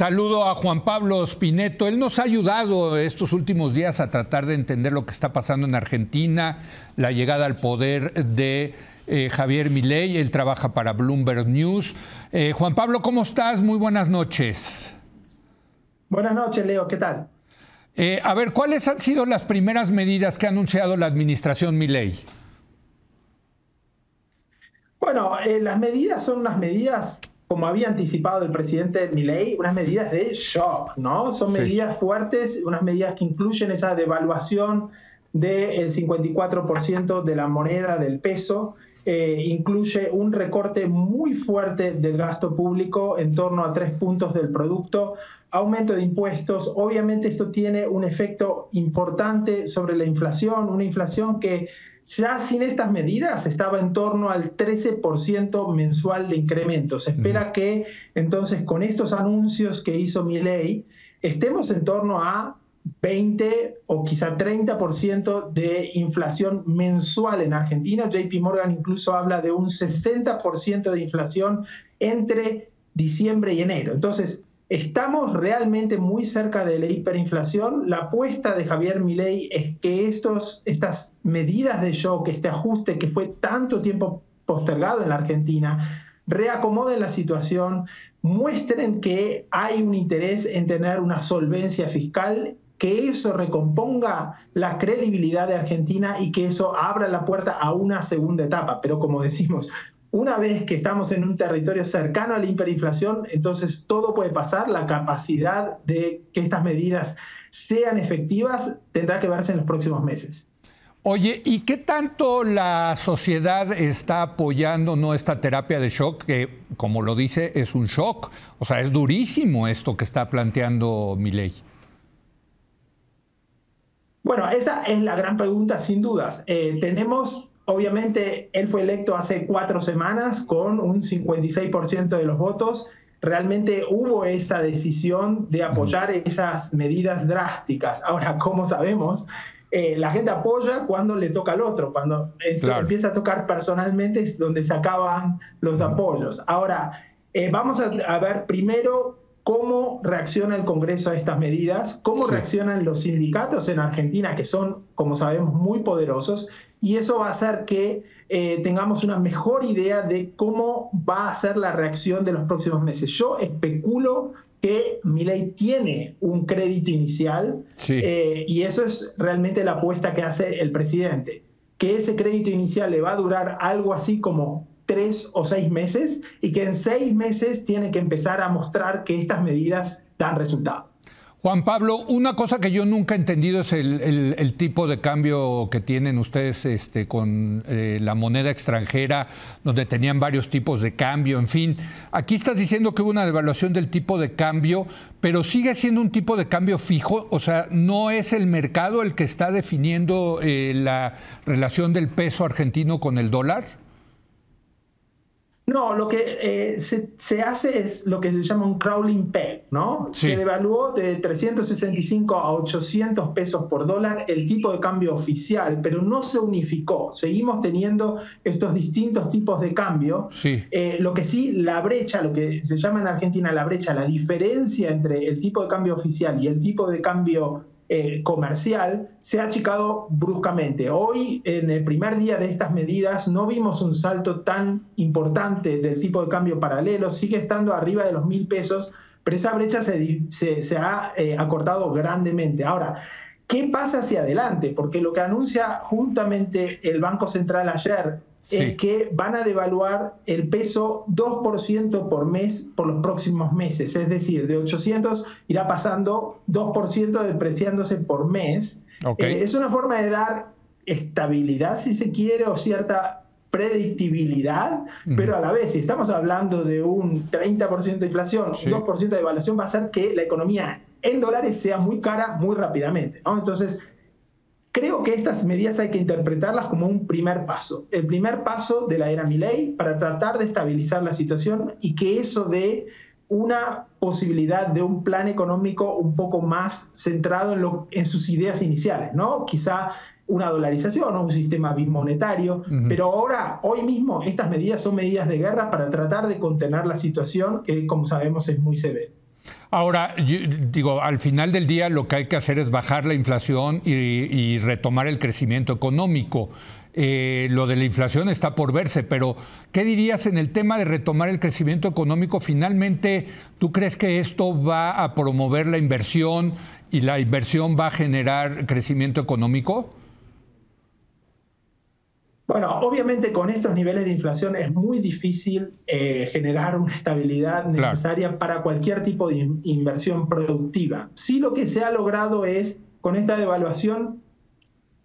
Saludo a Juan Pablo Spineto. Él nos ha ayudado estos últimos días a tratar de entender lo que está pasando en Argentina, la llegada al poder de Javier Milei. Él trabaja para Bloomberg News. Juan Pablo, ¿cómo estás? Muy buenas noches. Buenas noches, Leo. ¿Qué tal? A ver, ¿cuáles han sido las primeras medidas que ha anunciado la administración Milei? Bueno, las medidas son unas medidas, como había anticipado el presidente Milei, unas medidas de shock, ¿no? Son medidas fuertes, unas medidas que incluyen esa devaluación del 54% de la moneda, del peso, incluye un recorte muy fuerte del gasto público en torno a 3 puntos del producto, aumento de impuestos. Obviamente esto tiene un efecto importante sobre la inflación, una inflación que ya sin estas medidas estaba en torno al 13% mensual de incremento. Se espera que entonces con estos anuncios que hizo Milei estemos en torno a 20 o quizá 30% de inflación mensual en Argentina. JP Morgan incluso habla de un 60% de inflación entre diciembre y enero. Entonces, estamos realmente muy cerca de la hiperinflación. La apuesta de Javier Milei es que estas medidas de shock, este ajuste que fue tanto tiempo postergado en la Argentina, reacomoden la situación, muestren que hay un interés en tener una solvencia fiscal, que eso recomponga la credibilidad de Argentina y que eso abra la puerta a una segunda etapa. Pero como decimos, una vez que estamos en un territorio cercano a la hiperinflación, entonces todo puede pasar. La capacidad de que estas medidas sean efectivas tendrá que verse en los próximos meses. Oye, ¿y qué tanto la sociedad está apoyando esta terapia de shock? Que, como lo dice, es un shock. O sea, es durísimo esto que está planteando Milei. Bueno, esa es la gran pregunta, sin dudas. Obviamente, él fue electo hace 4 semanas con un 56% de los votos. Realmente hubo esa decisión de apoyar esas medidas drásticas. Ahora, como sabemos, la gente apoya cuando le toca al otro. Cuando empieza a tocar personalmente es donde se acaban los apoyos. Ahora, vamos a ver primero cómo reacciona el Congreso a estas medidas, cómo reaccionan los sindicatos en Argentina, que son, como sabemos, muy poderosos, y eso va a hacer que tengamos una mejor idea de cómo va a ser la reacción de los próximos meses. Yo especulo que Milei tiene un crédito inicial, y eso es realmente la apuesta que hace el presidente, que ese crédito inicial le va a durar algo así como 3 o 6 meses y que en 6 meses tiene que empezar a mostrar que estas medidas dan resultado. Juan Pablo, una cosa que yo nunca he entendido es el tipo de cambio que tienen ustedes con la moneda extranjera, donde tenían varios tipos de cambio, en fin. Aquí estás diciendo que hubo una devaluación del tipo de cambio, pero sigue siendo un tipo de cambio fijo, o sea, ¿no es el mercado el que está definiendo la relación del peso argentino con el dólar? No, lo que se hace es lo que se llama un crawling peg, ¿no? Se devaluó de 365 a 800 pesos por dólar el tipo de cambio oficial, pero no se unificó. Seguimos teniendo estos distintos tipos de cambio. Lo que sí, la brecha, lo que se llama en Argentina la brecha, la diferencia entre el tipo de cambio oficial y el tipo de cambio comercial se ha achicado bruscamente. Hoy, en el primer día de estas medidas, no vimos un salto tan importante del tipo de cambio paralelo, sigue estando arriba de los 1.000 pesos, pero esa brecha se ha acortado grandemente. Ahora, ¿qué pasa hacia adelante? Porque lo que anuncia juntamente el Banco Central ayer es que van a devaluar el peso 2% por mes por los próximos meses. Es decir, de 800 irá pasando 2% depreciándose por mes. Es una forma de dar estabilidad, si se quiere, o cierta predictibilidad, pero a la vez, si estamos hablando de un 30% de inflación, un 2% de devaluación, va a hacer que la economía en dólares sea muy cara muy rápidamente, ¿no? Entonces, creo que estas medidas hay que interpretarlas como un primer paso, el primer paso de la era Milei para tratar de estabilizar la situación y que eso dé una posibilidad de un plan económico un poco más centrado en sus ideas iniciales, ¿no? Quizá una dolarización o un sistema bimonetario, pero ahora, hoy mismo, estas medidas son medidas de guerra para tratar de contener la situación que, como sabemos, es muy severa. Ahora, yo digo, al final del día lo que hay que hacer es bajar la inflación y retomar el crecimiento económico. Lo de la inflación está por verse, pero ¿qué dirías en el tema de retomar el crecimiento económico? Finalmente, ¿tú crees que esto va a promover la inversión y la inversión va a generar crecimiento económico? Bueno, obviamente con estos niveles de inflación es muy difícil generar una estabilidad necesaria para cualquier tipo de inversión productiva. Sí, lo que se ha logrado es, con esta devaluación,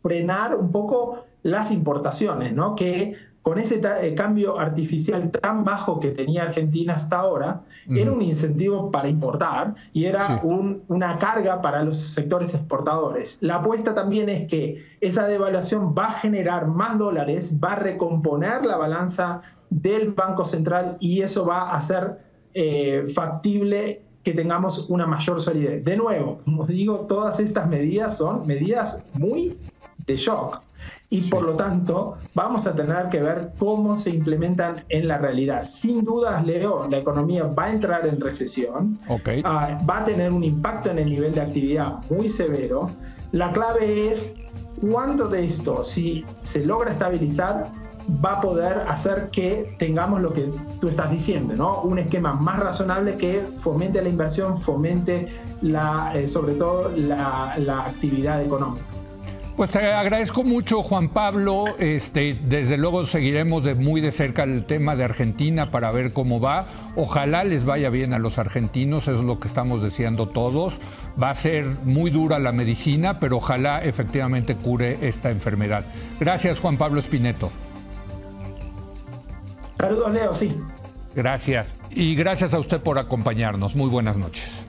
frenar un poco las importaciones, ¿no? Que con ese cambio artificial tan bajo que tenía Argentina hasta ahora, era un incentivo para importar y era una carga para los sectores exportadores. La apuesta también es que esa devaluación va a generar más dólares, va a recomponer la balanza del Banco Central y eso va a hacer factible que tengamos una mayor solidez. De nuevo, como digo, todas estas medidas son medidas muy de shock. Y por lo tanto, vamos a tener que ver cómo se implementan en la realidad. Sin dudas, Leo, la economía va a entrar en recesión, va a tener un impacto en el nivel de actividad muy severo. La clave es cuánto de esto, si se logra estabilizar, va a poder hacer que tengamos lo que tú estás diciendo, ¿no? Un esquema más razonable que fomente la inversión, fomente sobre todo la actividad económica. Pues te agradezco mucho, Juan Pablo. Desde luego seguiremos muy de cerca el tema de Argentina para ver cómo va. Ojalá les vaya bien a los argentinos, eso es lo que estamos deseando todos. Va a ser muy dura la medicina, pero ojalá efectivamente cure esta enfermedad. Gracias, Juan Pablo Spineto. Saludos, Leo, sí. Gracias. Y gracias a usted por acompañarnos. Muy buenas noches.